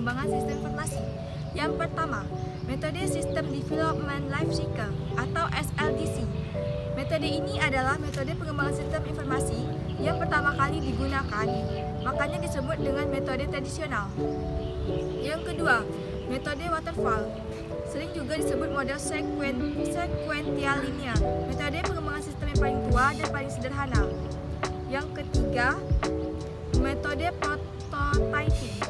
pengembangan sistem informasi. Yang pertama, metode System Development Life Cycle atau SLDC. Metode ini adalah metode pengembangan sistem informasi yang pertama kali digunakan, makanya disebut dengan metode tradisional. Yang kedua, metode waterfall, sering juga disebut model sequential linear, metode pengembangan sistem yang paling tua dan paling sederhana. Yang ketiga, metode prototyping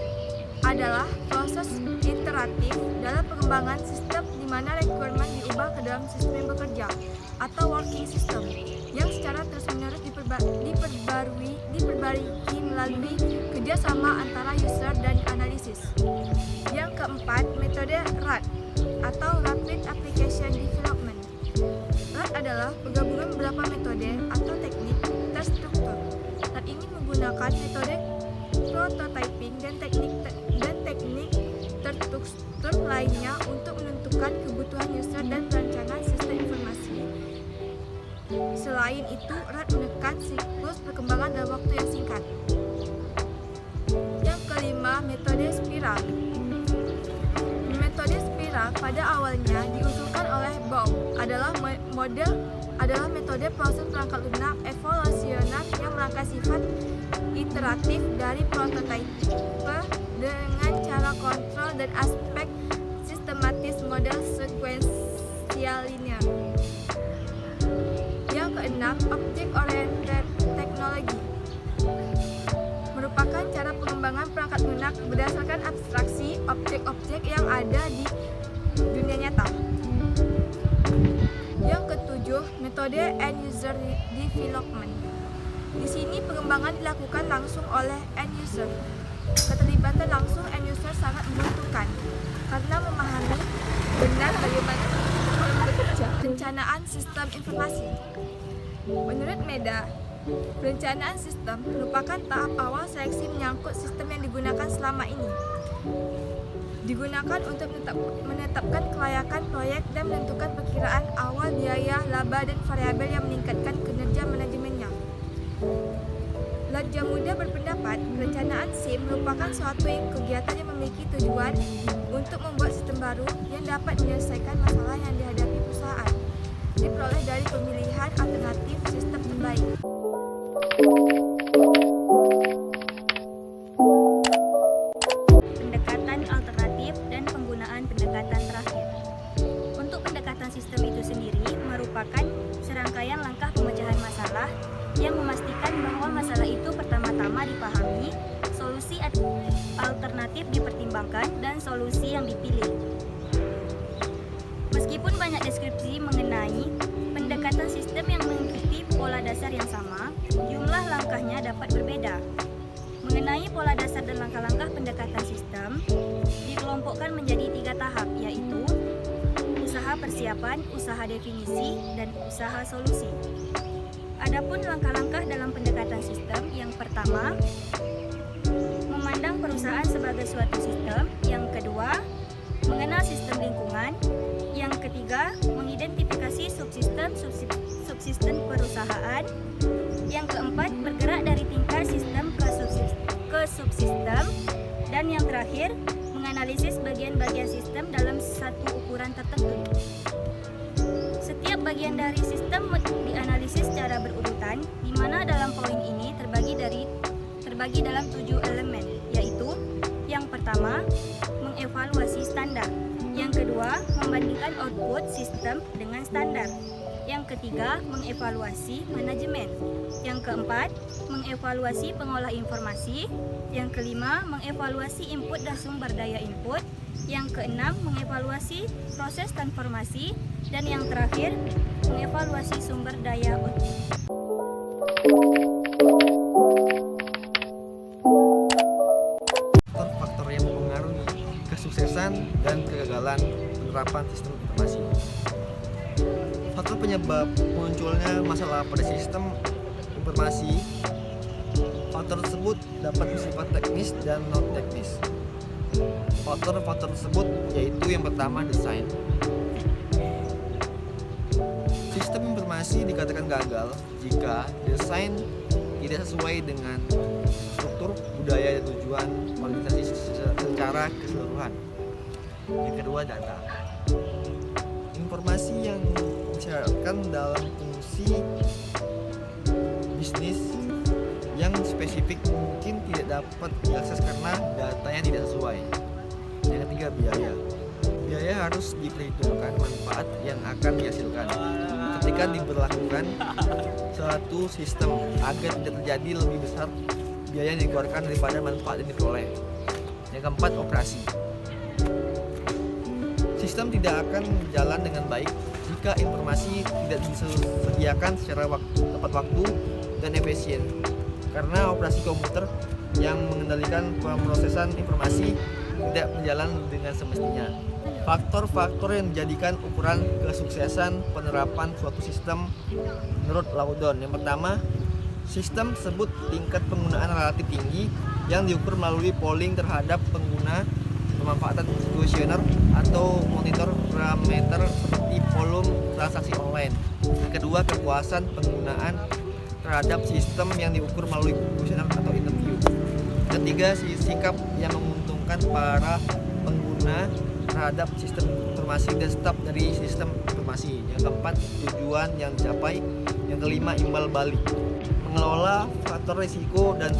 adalah proses iteratif dalam pengembangan sistem di mana requirement diubah ke dalam sistem yang bekerja atau working system yang secara terus-menerus diperbarui melalui kerjasama antara user dan analisis. Yang keempat, metode RAD atau Rapid Application Development. RAD adalah penggabungan beberapa metode atau teknik terstruktur. RAD ini menggunakan metode prototyping dan teknik terstruktur lainnya untuk menentukan kebutuhan user dan perancangan sistem informasi. Selain itu, RAD menekan siklus perkembangan dalam waktu yang singkat. Yang kelima, metode spiral. Metode spiral pada awalnya diusulkan oleh Baum adalah metode proses perangkat lunak evolusioner yang mengangkat sifat iteratif dari prototipe dengan cara kontrol dan aspek sistematis model sequential linear. Yang keenam, object-oriented technology merupakan cara pengembangan perangkat lunak berdasarkan abstraksi objek-objek yang ada di dunia nyata. Yang ketujuh, metode end user development. Di sini pengembangan dilakukan langsung oleh end user. Keterlibatan langsung end user sangat menguntungkan karena memahami benar bagaimana bekerja perencanaan sistem informasi. Menurut Meda, perencanaan sistem merupakan tahap awal seleksi menyangkut sistem yang digunakan selama ini. Digunakan untuk menetapkan kelayakan proyek dan menentukan perkiraan awal biaya, laba, dan variabel yang meningkatkan kinerja manajemennya. Ladja Muda berpendapat perencanaan SIM merupakan suatu kegiatan yang memiliki tujuan untuk membuat sistem baru yang dapat menyelesaikan masalah yang dihadapi perusahaan. Diperoleh dari pemilihan alternatif sistem terbaik. Pendekatan alternatif dan penggunaan pendekatan terakhir. Untuk pendekatan sistem itu sendiri merupakan serangkaian langkah pemecahan masalah yang memastikan bahwa masalah itu pertama-tama dipahami, solusi alternatif dipertimbangkan, dan solusi yang dipilih. Meskipun banyak deskripsi mengenai pendekatan sistem yang mengikuti pola dasar yang sama, jumlah langkahnya dapat berbeda. Mengenai pola dasar dan langkah-langkah pendekatan sistem, dikelompokkan menjadi 3 tahap, yaitu usaha persiapan, usaha definisi, dan usaha solusi. Adapun langkah-langkah dalam pendekatan sistem, yang pertama, memandang perusahaan sebagai suatu sistem. Yang kedua, mengenal sistem lingkungan. Yang ketiga, mengidentifikasi subsistem perusahaan. Yang keempat, bergerak dari tingkat sistem ke subsistem. Dan yang terakhir, menganalisis bagian-bagian sistem dalam satu ukuran tertentu. Setiap bagian dari sistem dianalisis secara berurutan, di mana dalam poin ini terbagi dalam 7 elemen, yaitu yang pertama, mengevaluasi standar. Yang kedua, membandingkan output sistem dengan standar. Yang ketiga, mengevaluasi manajemen. Yang keempat, mengevaluasi pengolah informasi. Yang kelima, mengevaluasi input dan sumber daya input. Yang keenam, mengevaluasi proses transformasi. Dan yang terakhir, mengevaluasi sumber daya output. Faktor yang mempengaruhi kesuksesan dan kegagalan penerapan sistem informasi. Faktor penyebab munculnya masalah pada sistem informasi. Faktor tersebut dapat bersifat teknis dan non teknis. Faktor-faktor tersebut yaitu yang pertama, desain. Sistem informasi dikatakan gagal jika desain tidak sesuai dengan struktur, budaya, dan tujuan organisasi secara secara keseluruhan. Yang kedua, data. Informasi yang disyaratkan dalam fungsi bisnis yang spesifik mungkin tidak dapat diakses karena datanya tidak sesuai. Yang ketiga, biaya. Biaya harus diperhitungkan manfaat yang akan dihasilkan ketika diberlakukan suatu sistem agar tidak terjadi lebih besar biaya yang dikeluarkan daripada manfaat yang diperoleh. Yang keempat, operasi. Sistem tidak akan berjalan dengan baik jika informasi tidak disediakan secara tepat waktu dan efisien, karena operasi komputer yang mengendalikan pemrosesan informasi tidak berjalan dengan semestinya. Faktor-faktor yang menjadikan ukuran kesuksesan penerapan suatu sistem menurut Laudon. Yang pertama, sistem tersebut tingkat penggunaan relatif tinggi yang diukur melalui polling terhadap pengguna, pemanfaatan kuesioner atau monitor parameter seperti volume transaksi online. Yang kedua, kepuasan penggunaan terhadap sistem yang diukur melalui kuesioner atau interview. Ketiga, sikap yang menguntungkan para pengguna terhadap sistem informasi dan staf dari sistem informasi. Yang keempat, tujuan yang dicapai. Yang kelima, imbal balik. Mengelola faktor risiko dan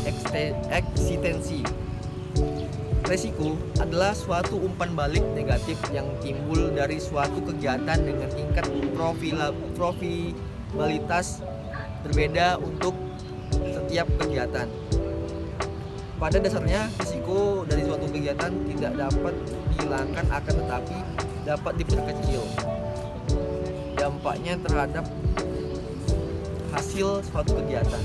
eksistensi. Risiko adalah suatu umpan balik negatif yang timbul dari suatu kegiatan dengan tingkat probabilitas berbeda untuk setiap kegiatan. Pada dasarnya, risiko dari suatu kegiatan tidak dapat dihilangkan, akan tetapi dapat diperkecil dampaknya terhadap hasil suatu kegiatan.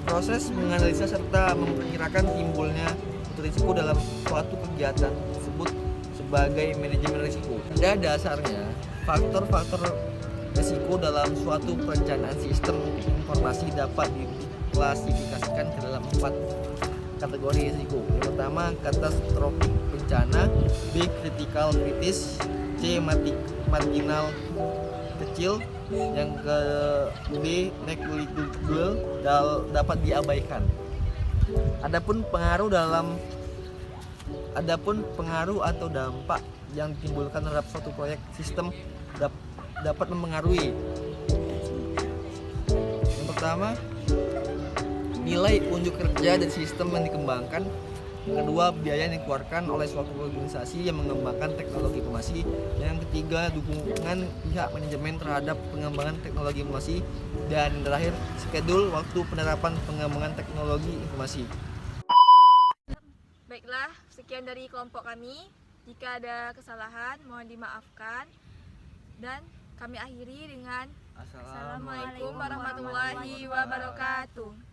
Proses menganalisa serta memperkirakan timbulnya risiko dalam suatu kegiatan disebut sebagai manajemen risiko. Pada dasarnya, faktor-faktor risiko dalam suatu perencanaan sistem informasi dapat diklasifikasikan ke dalam 4 kategori risiko. Yang pertama, katastrofik bencana, B, kritikal kritis, C, marginal kecil, yang ke B, negligible, dapat diabaikan. Adapun pengaruh atau dampak yang ditimbulkan terhadap suatu proyek sistem dapat mempengaruhi. Yang pertama, nilai unjuk kerja dari sistem yang dikembangkan. Yang kedua, biaya yang dikeluarkan oleh suatu organisasi yang mengembangkan teknologi informasi. Yang ketiga, dukungan pihak manajemen terhadap pengembangan teknologi informasi. Dan yang terakhir, skedul waktu penerapan pengembangan teknologi informasi. Baiklah, sekian dari kelompok kami. Jika ada kesalahan, mohon dimaafkan. Dan kami akhiri dengan Assalamualaikum warahmatullahi wabarakatuh.